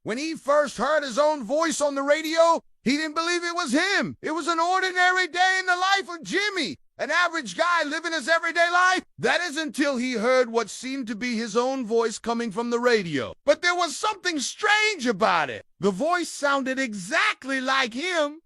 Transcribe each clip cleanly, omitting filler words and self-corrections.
When he first heard his own voice on the radio, he didn't believe it was him. It was an ordinary day in the life of Jimmy, an average guy living his everyday life. That is until he heard what seemed to be his own voice coming from the radio. But there was something strange about it. The voice sounded exactly like him,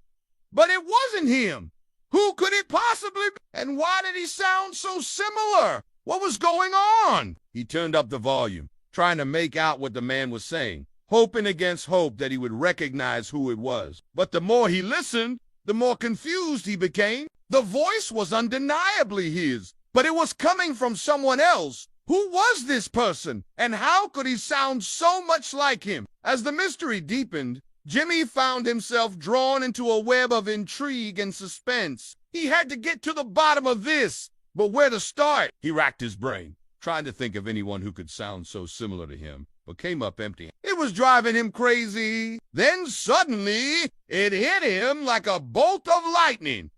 but it wasn't him. Who could it possibly be? And why did he sound so similar? What was going on? He turned up the volume, trying to make out what the man was saying, hoping against hope that he would recognize who it was. But the more he listened, the more confused he became. The voice was undeniably his, but it was coming from someone else. Who was this person, and how could he sound so much like him? As the mystery deepened, Jimmy found himself drawn into a web of intrigue and suspense. He had to get to the bottom of this, but where to start? He racked his brain, trying to think of anyone who could sound so similar to him, but came up empty. It was driving him crazy. Then suddenly, it hit him like a bolt of lightning.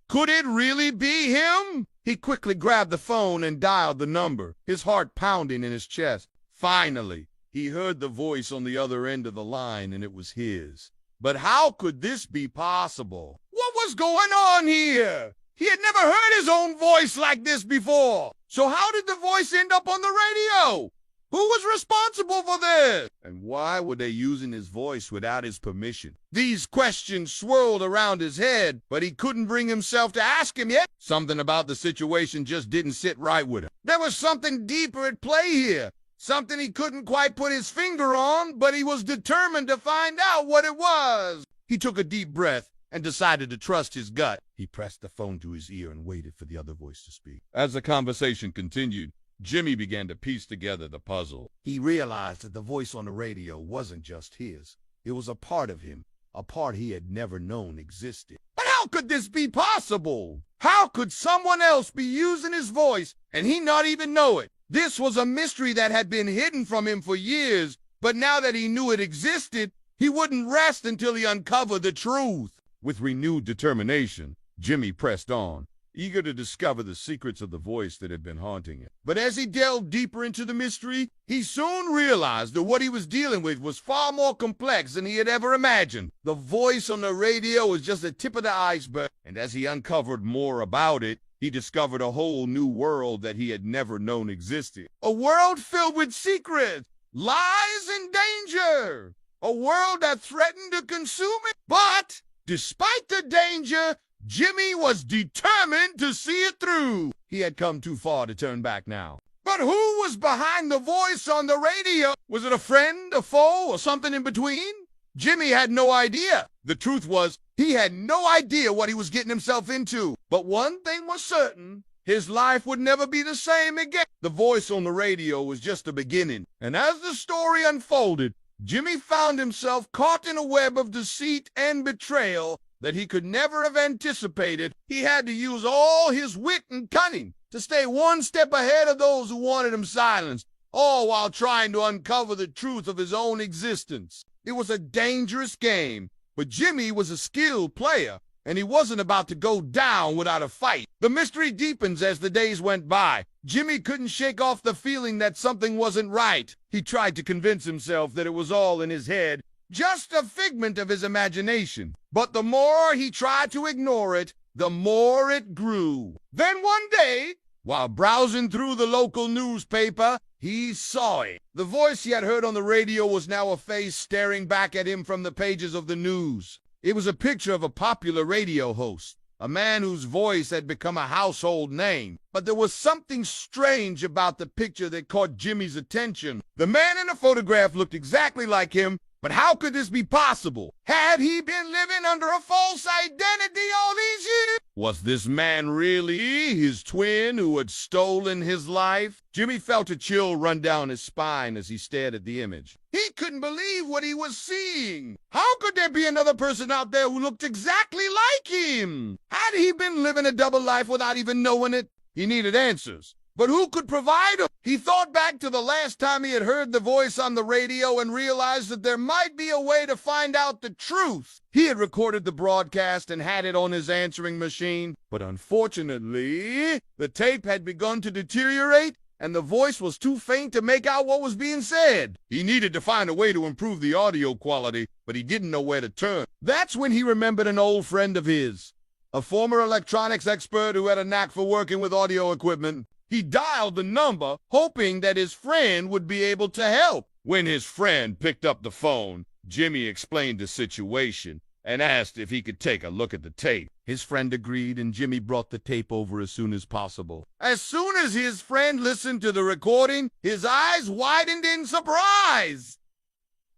Could it really be him? He quickly grabbed the phone and dialed the number, his heart pounding in his chest. Finally, he heard the voice on the other end of the line, and it was his. But how could this be possible? What was going on here? He had never heard his own voice like this before. So how did the voice end up on the radio? Who was responsible for this? And why were they using his voice without his permission? These questions swirled around his head, but he couldn't bring himself to ask him yet. Something about the situation just didn't sit right with him. There was something deeper at play here. Something he couldn't quite put his finger on, but he was determined to find out what it was. He took a deep breath and decided to trust his gut. He pressed the phone to his ear and waited for the other voice to speak. As the conversation continued, Jimmy began to piece together the puzzle. He realized that the voice on the radio wasn't just his. It was a part of him, a part he had never known existed. But how could this be possible? How could someone else be using his voice and he not even know it? This was a mystery that had been hidden from him for years, but now that he knew it existed, he wouldn't rest until he uncovered the truth. With renewed determination, Jimmy pressed on, eager to discover the secrets of the voice that had been haunting him. But as he delved deeper into the mystery, he soon realized that what he was dealing with was far more complex than he had ever imagined. The voice on the radio was just the tip of the iceberg, and as he uncovered more about it, he discovered a whole new world that he had never known existed. A world filled with secrets, lies, and danger. A world that threatened to consume it. But despite the danger, Jimmy was determined to see it through. He had come too far to turn back now. But who was behind the voice on the radio? Was it a friend, a foe, or something in between? Jimmy had no idea. The truth was, he had no idea what he was getting himself into. But one thing was certain, his life would never be the same again. The voice on the radio was just the beginning. And as the story unfolded, Jimmy found himself caught in a web of deceit and betrayal that he could never have anticipated. He had to use all his wit and cunning to stay one step ahead of those who wanted him silenced, all while trying to uncover the truth of his own existence. It was a dangerous game, but Jimmy was a skilled player, and he wasn't about to go down without a fight. The mystery deepens as the days went by. Jimmy couldn't shake off the feeling that something wasn't right. He tried to convince himself that it was all in his head, just a figment of his imagination. But the more he tried to ignore it, the more it grew. Then one day, while browsing through the local newspaper, he saw it. The voice he had heard on the radio was now a face staring back at him from the pages of the news. It was a picture of a popular radio host, a man whose voice had become a household name. But there was something strange about the picture that caught Jimmy's attention. The man in the photograph looked exactly like him, but how could this be possible? Had he been living under a false identity all these years? Was this man really his twin who had stolen his life? Jimmy felt a chill run down his spine as he stared at the image. He couldn't believe what he was seeing. How could there be another person out there who looked exactly like him? Had he been living a double life without even knowing it? He needed answers. But who could provide them? He thought back to the last time he had heard the voice on the radio and realized that there might be a way to find out the truth. He had recorded the broadcast and had it on his answering machine, but unfortunately, the tape had begun to deteriorate and the voice was too faint to make out what was being said. He needed to find a way to improve the audio quality, but he didn't know where to turn. That's when he remembered an old friend of his, a former electronics expert who had a knack for working with audio equipment. He dialed the number, hoping that his friend would be able to help. When his friend picked up the phone, Jimmy explained the situation and asked if he could take a look at the tape. His friend agreed, and Jimmy brought the tape over as soon as possible. As soon as his friend listened to the recording, his eyes widened in surprise.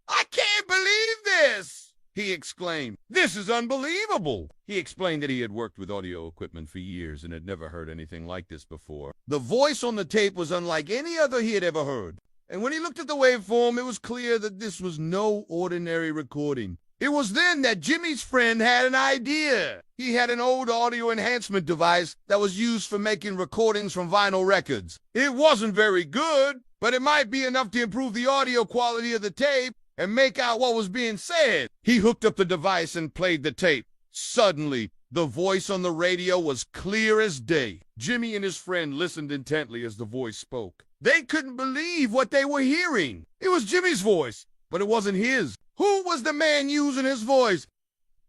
"I can't believe this!" he exclaimed. "This is unbelievable!" He explained that he had worked with audio equipment for years and had never heard anything like this before. The voice on the tape was unlike any other he had ever heard. And when he looked at the waveform, it was clear that this was no ordinary recording. It was then that Jimmy's friend had an idea. He had an old audio enhancement device that was used for making recordings from vinyl records. It wasn't very good, but it might be enough to improve the audio quality of the tape and make out what was being said. He hooked up the device and played the tape. Suddenly, the voice on the radio was clear as day. Jimmy and his friend listened intently as the voice spoke. They couldn't believe what they were hearing. It was Jimmy's voice, but it wasn't his. Who was the man using his voice?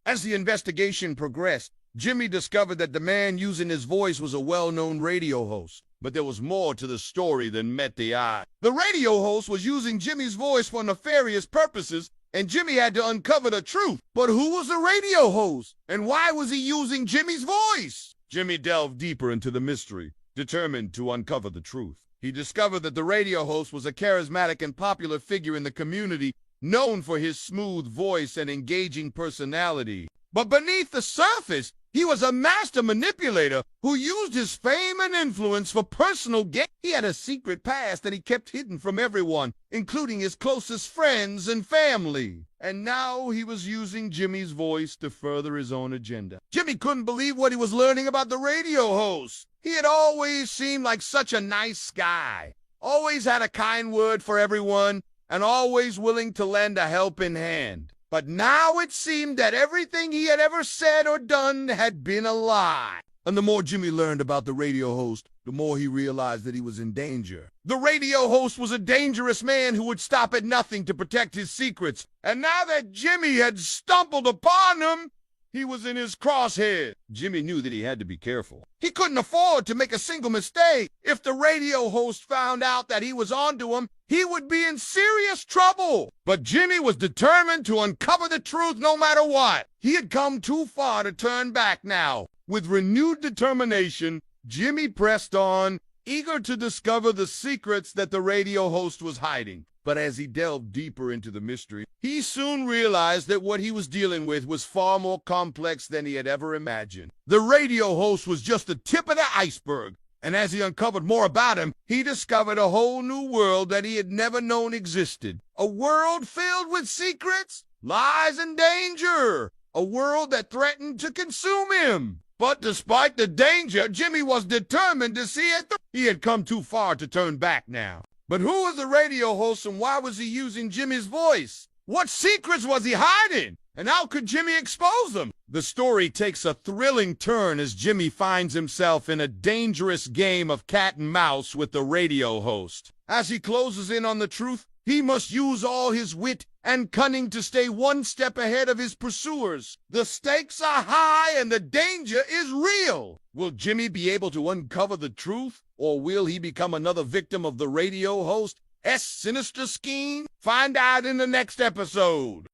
As the investigation progressed, Jimmy discovered that the man using his voice was a well-known radio host. But there was more to the story than met the eye. The radio host was using Jimmy's voice for nefarious purposes, and Jimmy had to uncover the truth. But who was the radio host? And why was he using Jimmy's voice? Jimmy delved deeper into the mystery, determined to uncover the truth. He discovered that the radio host was a charismatic and popular figure in the community, known for his smooth voice and engaging personality. But beneath the surface, he was a master manipulator who used his fame and influence for personal gain. He had a secret past that he kept hidden from everyone, including his closest friends and family. And now he was using Jimmy's voice to further his own agenda. Jimmy couldn't believe what he was learning about the radio host. He had always seemed like such a nice guy, always had a kind word for everyone, and always willing to lend a helping hand. But now it seemed that everything he had ever said or done had been a lie. And the more Jimmy learned about the radio host, the more he realized that he was in danger. The radio host was a dangerous man who would stop at nothing to protect his secrets. And now that Jimmy had stumbled upon him, he was in his crosshairs. Jimmy knew that he had to be careful. He couldn't afford to make a single mistake. If the radio host found out that he was onto him, he would be in serious trouble. But Jimmy was determined to uncover the truth no matter what. He had come too far to turn back now. With renewed determination, Jimmy pressed on, eager to discover the secrets that the radio host was hiding. But as he delved deeper into the mystery, he soon realized that what he was dealing with was far more complex than he had ever imagined. The radio host was just the tip of the iceberg, and as he uncovered more about him, he discovered a whole new world that he had never known existed. A world filled with secrets, lies, and danger. A world that threatened to consume him. But despite the danger, Jimmy was determined to see it through. He had come too far to turn back now. But who was the radio host, and why was he using Jimmy's voice? What secrets was he hiding? And how could Jimmy expose them? The story takes a thrilling turn as Jimmy finds himself in a dangerous game of cat and mouse with the radio host. As he closes in on the truth, he must use all his wit and cunning to stay one step ahead of his pursuers. The stakes are high and the danger is real. Will Jimmy be able to uncover the truth, or will he become another victim of the radio host's sinister scheme? Find out in the next episode.